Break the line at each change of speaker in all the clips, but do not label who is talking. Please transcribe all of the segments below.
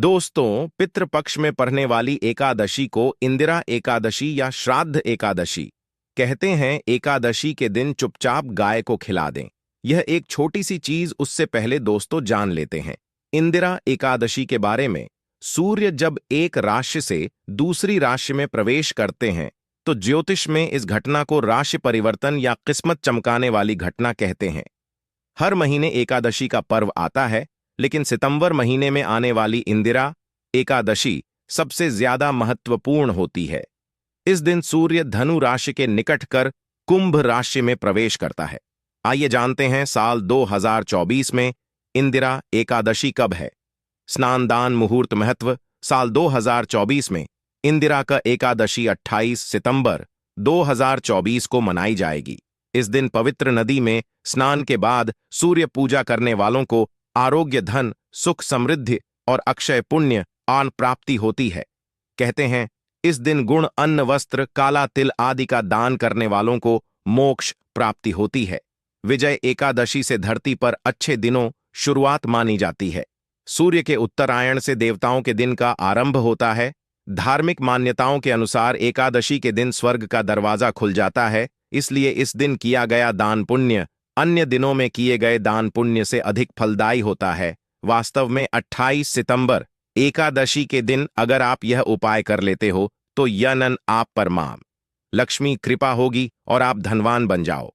दोस्तों, पितृपक्ष में पड़ने वाली एकादशी को इंदिरा एकादशी या श्राद्ध एकादशी कहते हैं। एकादशी के दिन चुपचाप गाय को खिला दें। यह एक छोटी सी चीज, उससे पहले दोस्तों जान लेते हैं इंदिरा एकादशी के बारे में। सूर्य जब एक राशि से दूसरी राशि में प्रवेश करते हैं तो ज्योतिष में इस घटना को राशि परिवर्तन या किस्मत चमकाने वाली घटना कहते हैं। हर महीने एकादशी का पर्व आता है, लेकिन सितंबर महीने में आने वाली इंदिरा एकादशी सबसे ज्यादा महत्वपूर्ण होती है। इस दिन सूर्य धनु राशि के निकट कर कुंभ राशि में प्रवेश करता है। आइए जानते हैं साल 2024 में इंदिरा एकादशी कब है। स्नान दान मुहूर्त महत्व। साल 2024 में इंदिरा का एकादशी 28 सितंबर 2024 को मनाई जाएगी। इस दिन पवित्र नदी में स्नान के बाद सूर्य पूजा करने वालों को आरोग्य, धन, सुख, समृद्धि और अक्षय पुण्य आन प्राप्ति होती है। कहते हैं इस दिन गुण, अन्न, वस्त्र, काला तिल आदि का दान करने वालों को मोक्ष प्राप्ति होती है। विजय एकादशी से धरती पर अच्छे दिनों शुरुआत मानी जाती है। सूर्य के उत्तरायण से देवताओं के दिन का आरंभ होता है। धार्मिक मान्यताओं के अनुसार एकादशी के दिन स्वर्ग का दरवाजा खुल जाता है, इसलिए इस दिन किया गया दान पुण्य अन्य दिनों में किए गए दान पुण्य से अधिक फलदायी होता है। वास्तव में 28 सितंबर एकादशी के दिन अगर आप यह उपाय कर लेते हो तो यनन आप पर मां लक्ष्मी कृपा होगी और आप धनवान बन जाओ।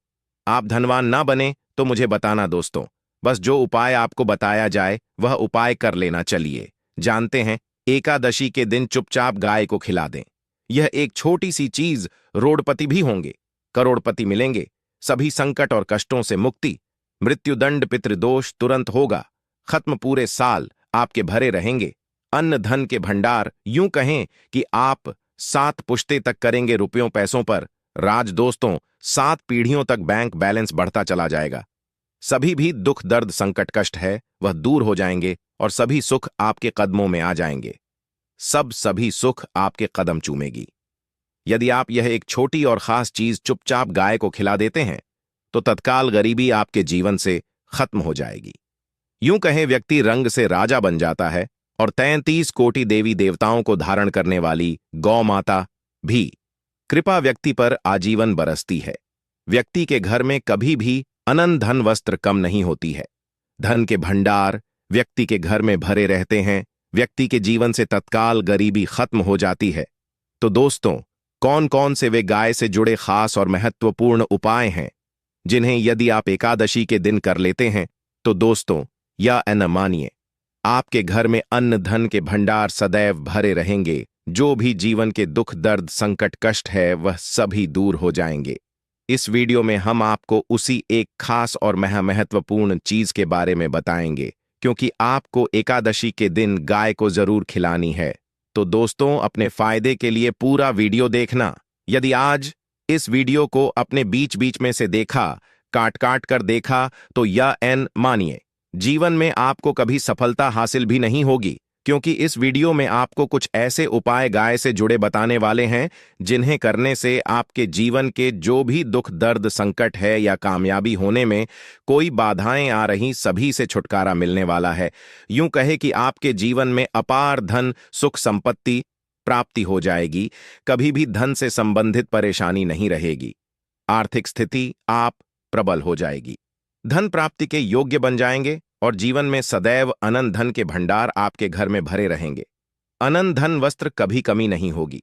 आप धनवान ना बने तो मुझे बताना दोस्तों, बस जो उपाय आपको बताया जाए वह उपाय कर लेना। चलिए जानते हैं। एकादशी के दिन चुपचाप गाय को खिला दें। यह एक छोटी सी चीज, रोडपति भी होंगे, करोड़पति मिलेंगे, सभी संकट और कष्टों से मुक्ति, मृत्युदंड पितृदोष तुरंत होगा खत्म, पूरे साल आपके भरे रहेंगे अन्न धन के भंडार। यूं कहें कि आप 7 पुश्ते तक करेंगे रुपयों पैसों पर राज। दोस्तों, 7 पीढ़ियों तक बैंक बैलेंस बढ़ता चला जाएगा। सभी भी दुख, दर्द, संकट, कष्ट है वह दूर हो जाएंगे और सभी सुख आपके कदमों में आ जाएंगे। सभी सुख आपके कदम चूमेगी। यदि आप यह एक छोटी और खास चीज चुपचाप गाय को खिला देते हैं तो तत्काल गरीबी आपके जीवन से खत्म हो जाएगी। यूं कहें व्यक्ति रंग से राजा बन जाता है और 33 कोटि देवी देवताओं को धारण करने वाली गौ माता भी कृपा व्यक्ति पर आजीवन बरसती है। व्यक्ति के घर में कभी भी अनंत धन वस्त्र कम नहीं होती है। धन के भंडार व्यक्ति के घर में भरे रहते हैं। व्यक्ति के जीवन से तत्काल गरीबी खत्म हो जाती है। तो दोस्तों, कौन कौन से वे गाय से जुड़े खास और महत्वपूर्ण उपाय हैं जिन्हें यदि आप एकादशी के दिन कर लेते हैं तो दोस्तों या न मानिए, आपके घर में अन्न धन के भंडार सदैव भरे रहेंगे। जो भी जीवन के दुख, दर्द, संकट, कष्ट है वह सभी दूर हो जाएंगे। इस वीडियो में हम आपको उसी एक खास और महत्वपूर्ण चीज के बारे में बताएंगे, क्योंकि आपको एकादशी के दिन गाय को जरूर खिलानी है। तो दोस्तों, अपने फायदे के लिए पूरा वीडियो देखना। यदि आज इस वीडियो को अपने बीच बीच में से देखा, काट कर देखा, तो या मानिए जीवन में आपको कभी सफलता हासिल भी नहीं होगी, क्योंकि इस वीडियो में आपको कुछ ऐसे उपाय गाय से जुड़े बताने वाले हैं जिन्हें करने से आपके जीवन के जो भी दुख, दर्द, संकट है या कामयाबी होने में कोई बाधाएं आ रही, सभी से छुटकारा मिलने वाला है। यूं कहे कि आपके जीवन में अपार धन, सुख, संपत्ति प्राप्ति हो जाएगी। कभी भी धन से संबंधित परेशानी नहीं रहेगी। आर्थिक स्थिति आप प्रबल हो जाएगी। धन प्राप्ति के योग्य बन जाएंगे और जीवन में सदैव अनंत धन के भंडार आपके घर में भरे रहेंगे। अनंत धन वस्त्र कभी कमी नहीं होगी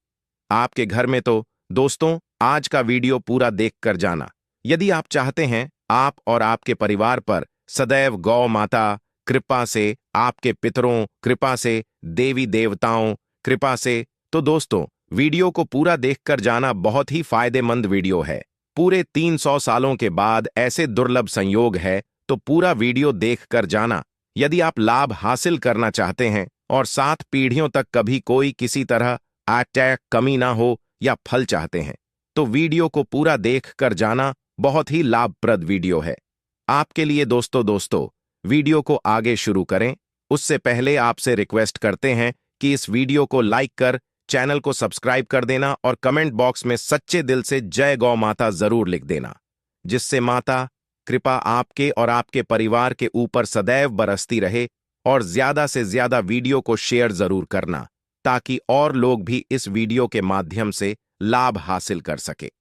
आपके घर में। तो दोस्तों, आज का वीडियो पूरा देखकर जाना। यदि आप चाहते हैं आप और आपके परिवार पर सदैव गौ माता कृपा से, आपके पितरों कृपा से, देवी देवताओं कृपा से, तो दोस्तों वीडियो को पूरा देखकर जाना। बहुत ही फायदेमंद वीडियो है। पूरे 300 सालों के बाद ऐसे दुर्लभ संयोग है, तो पूरा वीडियो देखकर जाना। यदि आप लाभ हासिल करना चाहते हैं और 7 पीढ़ियों तक कभी कोई किसी तरह अटैक, कमी ना हो या फल चाहते हैं, तो वीडियो को पूरा देखकर जाना। बहुत ही लाभप्रद वीडियो है आपके लिए। दोस्तों वीडियो को आगे शुरू करें उससे पहले आपसे रिक्वेस्ट करते हैं कि इस वीडियो को लाइक कर चैनल को सब्सक्राइब कर देना और कमेंट बॉक्स में सच्चे दिल से जय गौ माता जरूर लिख देना, जिससे माता कृपा आपके और आपके परिवार के ऊपर सदैव बरसती रहे और ज्यादा से ज्यादा वीडियो को शेयर जरूर करना, ताकि और लोग भी इस वीडियो के माध्यम से लाभ हासिल कर सके।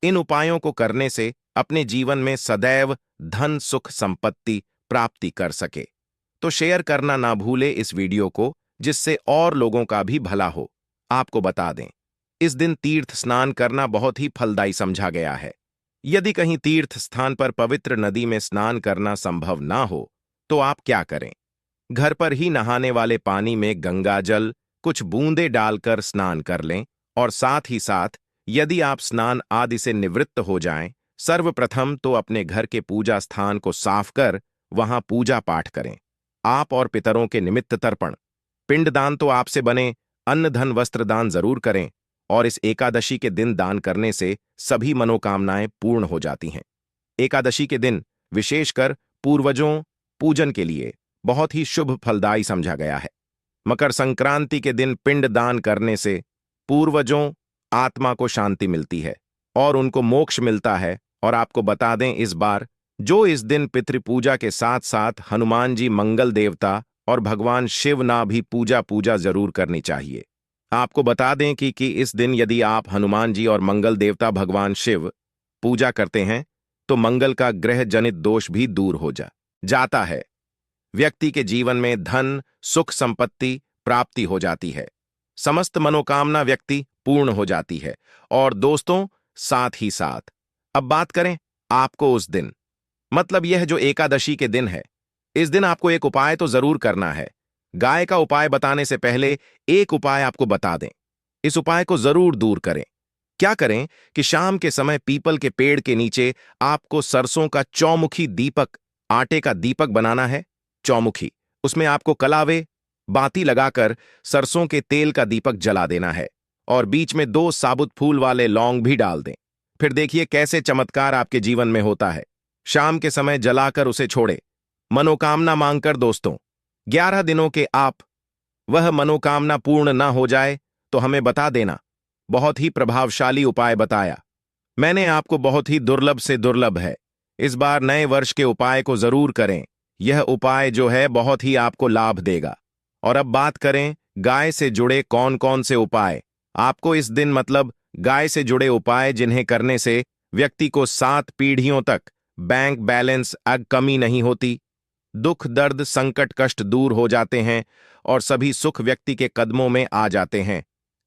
इन उपायों को करने से अपने जीवन में सदैव धन सुख संपत्ति प्राप्ति कर सके। तो शेयर करना ना भूले इस वीडियो को, जिससे और लोगों का भी भला हो। आपको बता दें, इस दिन तीर्थ स्नान करना बहुत ही फलदायी समझा गया है। यदि कहीं तीर्थ स्थान पर पवित्र नदी में स्नान करना संभव ना हो, तो आप क्या करें? घर पर ही नहाने वाले पानी में गंगा जल कुछ बूंदे डालकर स्नान कर लें, और साथ ही साथ यदि आप स्नान आदि से निवृत्त हो जाएं, सर्वप्रथम तो अपने घर के पूजा स्थान को साफ कर वहां पूजा पाठ करें। आप और पितरों के निमित्त तर्पण, पिंडदान तो आपसे बने, अन्न धन वस्त्र दान जरूर करें, और इस एकादशी के दिन दान करने से सभी मनोकामनाएं पूर्ण हो जाती हैं। एकादशी के दिन विशेषकर पूर्वजों पूजन के लिए बहुत ही शुभ फलदायी समझा गया है। मकर संक्रांति के दिन पिंड दान करने से पूर्वजों आत्मा को शांति मिलती है और उनको मोक्ष मिलता है। और आपको बता दें, इस बार जो इस दिन पितृपूजा के साथ साथ हनुमान जी मंगल देवता और भगवान शिव ना भी पूजा जरूर करनी चाहिए। आपको बता दें कि इस दिन यदि आप हनुमान जी और मंगल देवता भगवान शिव पूजा करते हैं, तो मंगल का ग्रह जनित दोष भी दूर हो जाता है। व्यक्ति के जीवन में धन सुख संपत्ति प्राप्ति हो जाती है, समस्त मनोकामना व्यक्ति पूर्ण हो जाती है। और दोस्तों, साथ ही साथ अब बात करें आपको उस दिन, मतलब यह जो एकादशी के दिन है, इस दिन आपको एक उपाय तो जरूर करना है। गाय का उपाय बताने से पहले एक उपाय आपको बता दें, इस उपाय को जरूर दूर करें। क्या करें कि शाम के समय पीपल के पेड़ के नीचे आपको सरसों का चौमुखी दीपक, आटे का दीपक बनाना है। चौमुखी, उसमें आपको कलावे बाती लगाकर सरसों के तेल का दीपक जला देना है, और बीच में 2 साबुत फूल वाले लौंग भी डाल दें। फिर देखिए कैसे चमत्कार आपके जीवन में होता है। शाम के समय जलाकर उसे छोड़े, मनोकामना मांगकर। दोस्तों, 11 दिनों के आप वह मनोकामना पूर्ण ना हो जाए तो हमें बता देना। बहुत ही प्रभावशाली उपाय बताया मैंने आपको, बहुत ही दुर्लभ से दुर्लभ है। इस बार नए वर्ष के उपाय को जरूर करें, यह उपाय जो है बहुत ही आपको लाभ देगा। और अब बात करें गाय से जुड़े कौन कौन से उपाय आपको इस दिन, मतलब गाय से जुड़े उपाय जिन्हें करने से व्यक्ति को 7 पीढ़ियों तक बैंक बैलेंस कमी नहीं होती, दुख दर्द संकट कष्ट दूर हो जाते हैं, और सभी सुख व्यक्ति के कदमों में आ जाते हैं।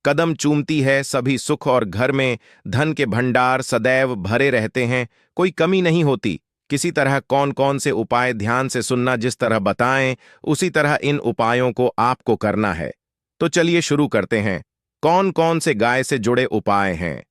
कदम चूमती है सभी सुख, और घर में धन के भंडार सदैव भरे रहते हैं, कोई कमी नहीं होती। किसी तरह कौन कौन से उपाय ध्यान से सुनना, जिस तरह बताएं उसी तरह इन उपायों को आपको करना है। तो चलिए शुरू करते हैं। कौन कौन से गाय से जुड़े उपाय हैं?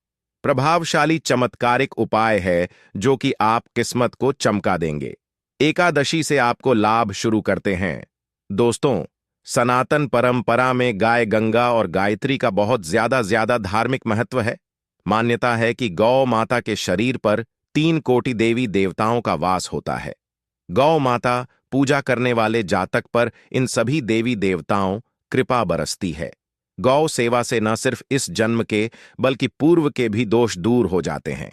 प्रभावशाली चमत्कारिक उपाय है जो कि आप किस्मत को चमका देंगे। एकादशी से आपको लाभ शुरू करते हैं। दोस्तों, सनातन परंपरा में गाय गंगा और गायत्री का बहुत ज्यादा धार्मिक महत्व है। मान्यता है कि गौ माता के शरीर पर 3 कोटि देवी देवताओं का वास होता है। गौ माता पूजा करने वाले जातक पर इन सभी देवी देवताओं कृपा बरसती है। गौ सेवा से न सिर्फ इस जन्म के बल्कि पूर्व के भी दोष दूर हो जाते हैं।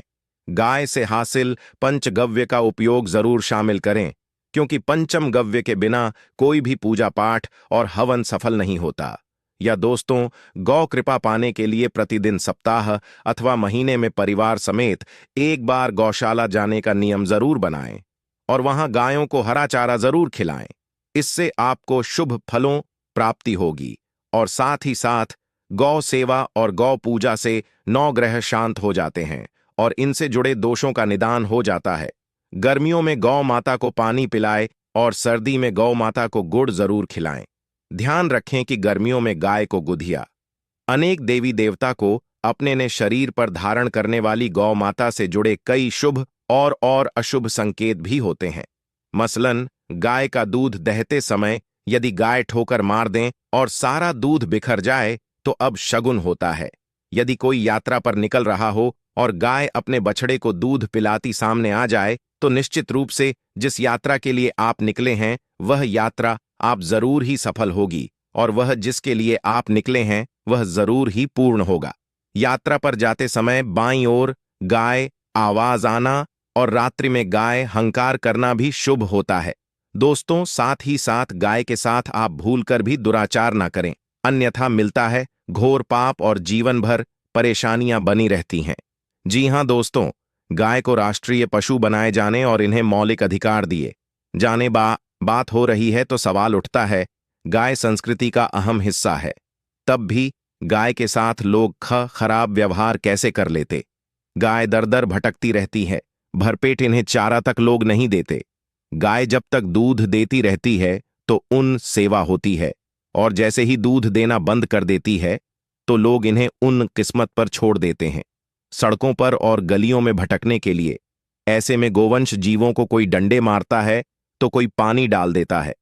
गाय से हासिल पंचगव्य का उपयोग जरूर शामिल करें, क्योंकि पंचम गव्य के बिना कोई भी पूजा पाठ और हवन सफल नहीं होता। या दोस्तों, गौ कृपा पाने के लिए प्रतिदिन सप्ताह अथवा महीने में परिवार समेत एक बार गौशाला जाने का नियम जरूर बनाएं, और वहां गायों को हरा चारा जरूर खिलाएं। इससे आपको शुभ फलों प्राप्ति होगी, और साथ ही साथ गौ सेवा और गौ पूजा से 9 ग्रह शांत हो जाते हैं और इनसे जुड़े दोषों का निदान हो जाता है। गर्मियों में गौ माता को पानी पिलाएं और सर्दी में गौ माता को गुड़ जरूर खिलाएं। ध्यान रखें कि गर्मियों में गाय को गुधिया। अनेक देवी देवता को अपने ने शरीर पर धारण करने वाली गौ माता से जुड़े कई शुभ और अशुभ संकेत भी होते हैं। मसलन, गाय का दूध दहते समय यदि गाय ठोकर मार दें और सारा दूध बिखर जाए तो अब शगुन होता है। यदि कोई यात्रा पर निकल रहा हो और गाय अपने बछड़े को दूध पिलाती सामने आ जाए, तो निश्चित रूप से जिस यात्रा के लिए आप निकले हैं वह यात्रा आप जरूर ही सफल होगी, और वह जिसके लिए आप निकले हैं वह जरूर ही पूर्ण होगा। यात्रा पर जाते समय बाईं ओर गाय आवाज आना और रात्रि में गाय हंकार करना भी शुभ होता है। दोस्तों, साथ ही साथ गाय के साथ आप भूलकर भी दुराचार ना करें, अन्यथा मिलता है घोर पाप और जीवन भर परेशानियां बनी रहती हैं। जी हां दोस्तों, गाय को राष्ट्रीय पशु बनाए जाने और इन्हें मौलिक अधिकार दिए जाने बात हो रही है तो सवाल उठता है, गाय संस्कृति का अहम हिस्सा है, तब भी गाय के साथ लोग खराब व्यवहार कैसे कर लेते। गाय दर दर भटकती रहती है, भरपेट इन्हें चारा तक लोग नहीं देते। गाय जब तक दूध देती रहती है तो उन सेवा होती है, और जैसे ही दूध देना बंद कर देती है तो लोग इन्हें उन किस्मत पर छोड़ देते हैं, सड़कों पर और गलियों में भटकने के लिए। ऐसे में गोवंश जीवों को कोई डंडे मारता है तो कोई पानी डाल देता है,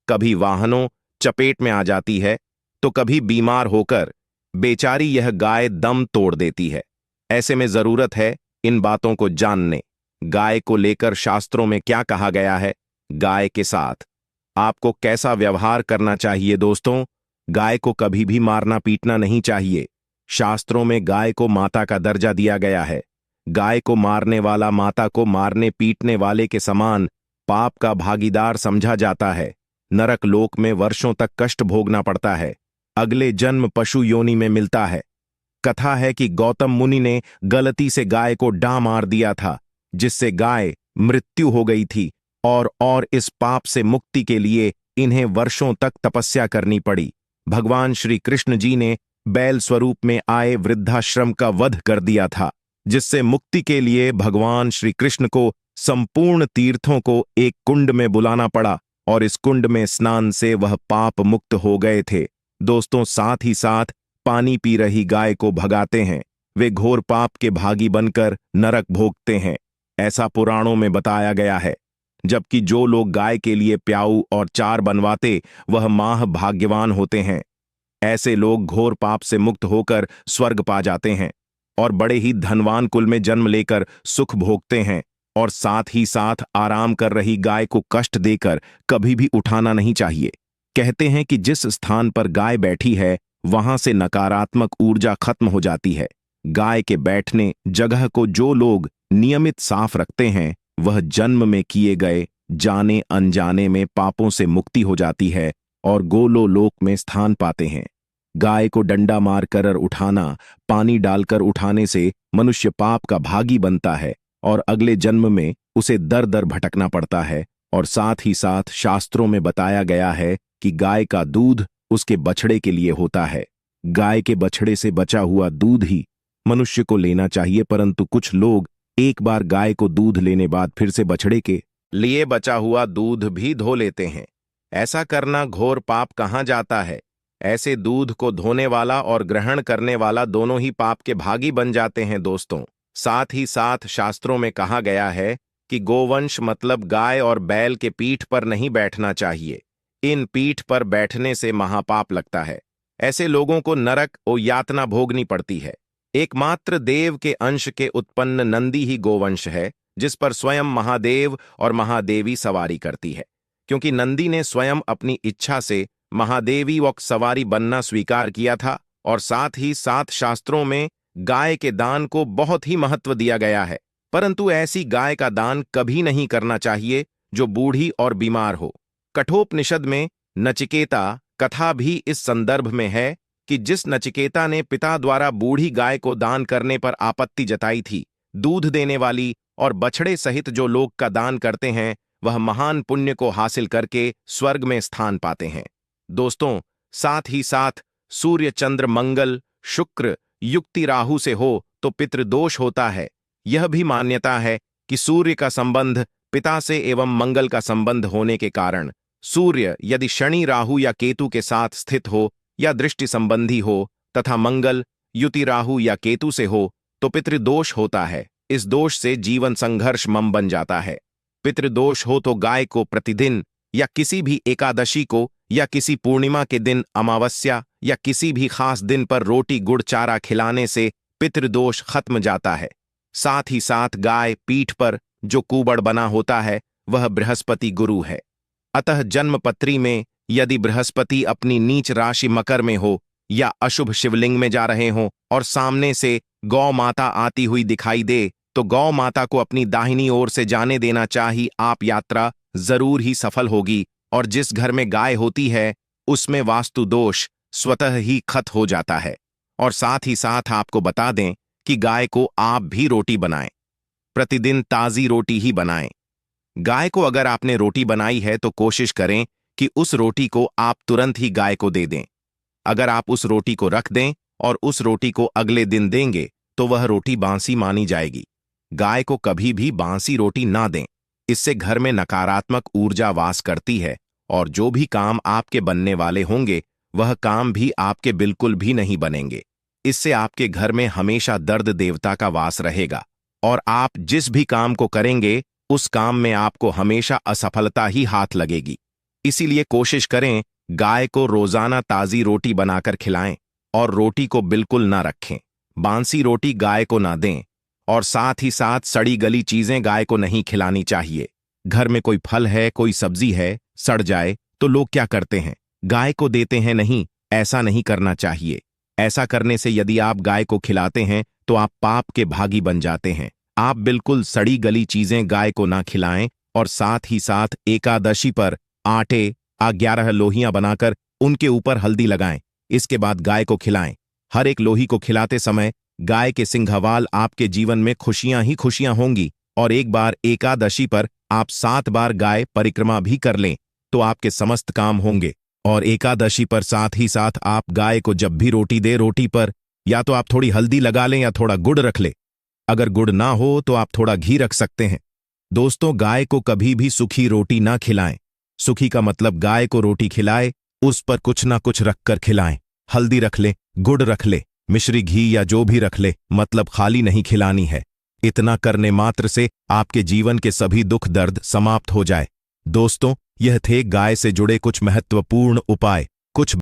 कभी वाहनों चपेट में आ जाती है तो कभी बीमार होकर बेचारी यह गाय दम तोड़ देती है। ऐसे में जरूरत है इन बातों को जानने। गाय को लेकर शास्त्रों में क्या कहा गया है, गाय के साथ आपको कैसा व्यवहार करना चाहिए। दोस्तों, गाय को कभी भी मारना पीटना नहीं चाहिए। शास्त्रों में गाय को माता का दर्जा दिया गया है। गाय को मारने वाला माता को मारने पीटने वाले के समान पाप का भागीदार समझा जाता है। नरक लोक में वर्षों तक कष्ट भोगना पड़ता है, अगले जन्म पशु योनि में मिलता है। कथा है कि गौतम मुनि ने गलती से गाय को डा मार दिया था, जिससे गाय मृत्यु हो गई थी, और इस पाप से मुक्ति के लिए इन्हें वर्षों तक तपस्या करनी पड़ी। भगवान श्री कृष्ण जी ने बैल स्वरूप में आए वृद्धाश्रम का वध कर दिया था, जिससे मुक्ति के लिए भगवान श्री कृष्ण को संपूर्ण तीर्थों को एक कुंड में बुलाना पड़ा, और इस कुंड में स्नान से वह पाप मुक्त हो गए थे। दोस्तों, साथ ही साथ पानी पी रही गाय को भगाते हैं, वे घोर पाप के भागी बनकर नरक भोगते हैं, ऐसा पुराणों में बताया गया है। जबकि जो लोग गाय के लिए प्याऊ और चार बनवाते वह माह भाग्यवान होते हैं। ऐसे लोग घोर पाप से मुक्त होकर स्वर्ग पा जाते हैं और बड़े ही धनवान कुल में जन्म लेकर सुख भोगते हैं। और साथ ही साथ आराम कर रही गाय को कष्ट देकर कभी भी उठाना नहीं चाहिए। कहते हैं कि जिस स्थान पर गाय बैठी है वहां से नकारात्मक ऊर्जा खत्म हो जाती है। गाय के बैठने जगह को जो लोग नियमित साफ रखते हैं वह जन्म में किए गए जाने अनजाने में पापों से मुक्ति हो जाती है और गोलो लोक में स्थान पाते हैं। गाय को डंडा मारकर उठाना, पानी डालकर उठाने से मनुष्य पाप का भागी बनता है और अगले जन्म में उसे दर दर भटकना पड़ता है। और साथ ही साथ शास्त्रों में बताया गया है कि गाय का दूध उसके बछड़े के लिए होता है। गाय के बछड़े से बचा हुआ दूध ही मनुष्य को लेना चाहिए, परंतु कुछ लोग एक बार गाय को दूध लेने बाद फिर से बछड़े के लिए बचा हुआ दूध भी धो लेते हैं। ऐसा करना घोर पाप कहाँ जाता है। ऐसे दूध को धोने वाला और ग्रहण करने वाला दोनों ही पाप के भागी बन जाते हैं। दोस्तों, साथ ही साथ शास्त्रों में कहा गया है कि गोवंश मतलब गाय और बैल के पीठ पर नहीं बैठना चाहिए। इन पीठ पर बैठने से महापाप लगता है। ऐसे लोगों को नरक और यातना भोगनी पड़ती है। एकमात्र देव के अंश के उत्पन्न नंदी ही गोवंश है, जिस पर स्वयं महादेव और महादेवी सवारी करती है। क्योंकि नंदी ने स्वयं अपनी इच्छा से महादेवी व सवारी बनना स्वीकार किया था, और साथ ही साथ शास्त्रों में गाय के दान को बहुत ही महत्व दिया गया है। परंतु ऐसी गाय का दान कभी नहीं करना चाहिए जो बूढ़ी और बीमार हो। कठोपनिषद में नचिकेता कथा भी इस संदर्भ में है कि जिस नचिकेता ने पिता द्वारा बूढ़ी गाय को दान करने पर आपत्ति जताई थी, दूध देने वाली और बछड़े सहित जो लोग का दान करते हैं वह महान पुण्य को हासिल करके स्वर्ग में स्थान पाते हैं। दोस्तों, साथ ही साथ सूर्य चंद्र मंगल शुक्र युक्ति राहु से हो तो पितृदोष होता है। यह भी मान्यता है कि सूर्य का संबंध पिता से एवं मंगल का संबंध होने के कारण सूर्य यदि शनि राहु या केतु के साथ स्थित हो या दृष्टि संबंधी हो तथा मंगल युति राहु या केतु से हो तो पितृदोष होता है। इस दोष से जीवन संघर्ष मम बन जाता है। पितृदोष हो तो गाय को प्रतिदिन या किसी भी एकादशी को या किसी पूर्णिमा के दिन अमावस्या या किसी भी खास दिन पर रोटी गुड़ चारा खिलाने से पितृदोष खत्म जाता है। साथ ही साथ गाय पीठ पर जो कुबड़ बना होता है वह बृहस्पति गुरु है। अतः जन्मपत्री में यदि बृहस्पति अपनी नीच राशि मकर में हो या अशुभ शिवलिंग में जा रहे हों और सामने से गौ माता आती हुई दिखाई दे तो गौ माता को अपनी दाहिनी ओर से जाने देना चाहिए। आप यात्रा जरूर ही सफल होगी और जिस घर में गाय होती है उसमें वास्तु दोष स्वतः ही खत्म हो जाता है। और साथ ही साथ आपको बता दें कि गाय को आप भी रोटी बनाएं, प्रतिदिन ताजी रोटी ही बनाएं। गाय को अगर आपने रोटी बनाई है तो कोशिश करें कि उस रोटी को आप तुरंत ही गाय को दे दें। अगर आप उस रोटी को रख दें और उस रोटी को अगले दिन देंगे तो वह रोटी बासी मानी जाएगी। गाय को कभी भी बासी रोटी ना दें, इससे घर में नकारात्मक ऊर्जा वास करती है और जो भी काम आपके बनने वाले होंगे वह काम भी आपके बिल्कुल भी नहीं बनेंगे। इससे आपके घर में हमेशा दर्द देवता का वास रहेगा और आप जिस भी काम को करेंगे उस काम में आपको हमेशा असफलता ही हाथ लगेगी। इसीलिए कोशिश करें गाय को रोजाना ताजी रोटी बनाकर खिलाएं और रोटी को बिल्कुल ना रखें। बासी रोटी गाय को ना दें और साथ ही साथ सड़ी गली चीजें गाय को नहीं खिलानी चाहिए। घर में कोई फल है, कोई सब्जी है, सड़ जाए तो लोग क्या करते हैं, गाय को देते हैं। नहीं, ऐसा नहीं करना चाहिए। ऐसा करने से यदि आप गाय को खिलाते हैं तो आप पाप के भागी बन जाते हैं। आप बिल्कुल सड़ी गली चीजें गाय को ना खिलाएं और साथ ही साथ एकादशी पर आटे 11 लोहियां बनाकर उनके ऊपर हल्दी लगाएं। इसके बाद गाय को खिलाएं। हर एक लोही को खिलाते समय गाय के सिंघवाल आपके जीवन में खुशियां ही खुशियां होंगी। और एक बार एकादशी पर आप 7 बार गाय परिक्रमा भी कर लें तो आपके समस्त काम होंगे। और एकादशी पर साथ ही साथ आप गाय को जब भी रोटी दे, रोटी पर या तो आप थोड़ी हल्दी लगा लें या थोड़ा गुड़ रख लें। अगर गुड़ ना हो तो आप थोड़ा घी रख सकते हैं। दोस्तों, गाय को कभी भी सूखी रोटी ना खिलाएं। सूखी का मतलब गाय को रोटी खिलाए, उस पर कुछ ना कुछ रखकर खिलाएं। हल्दी रख ले, गुड़ रख ले, मिश्री घी या जो भी रख ले, मतलब खाली नहीं खिलानी है। इतना करने मात्र से आपके जीवन के सभी दुख दर्द समाप्त हो जाए। दोस्तों, यह थे गाय से जुड़े कुछ महत्वपूर्ण उपाय। कुछ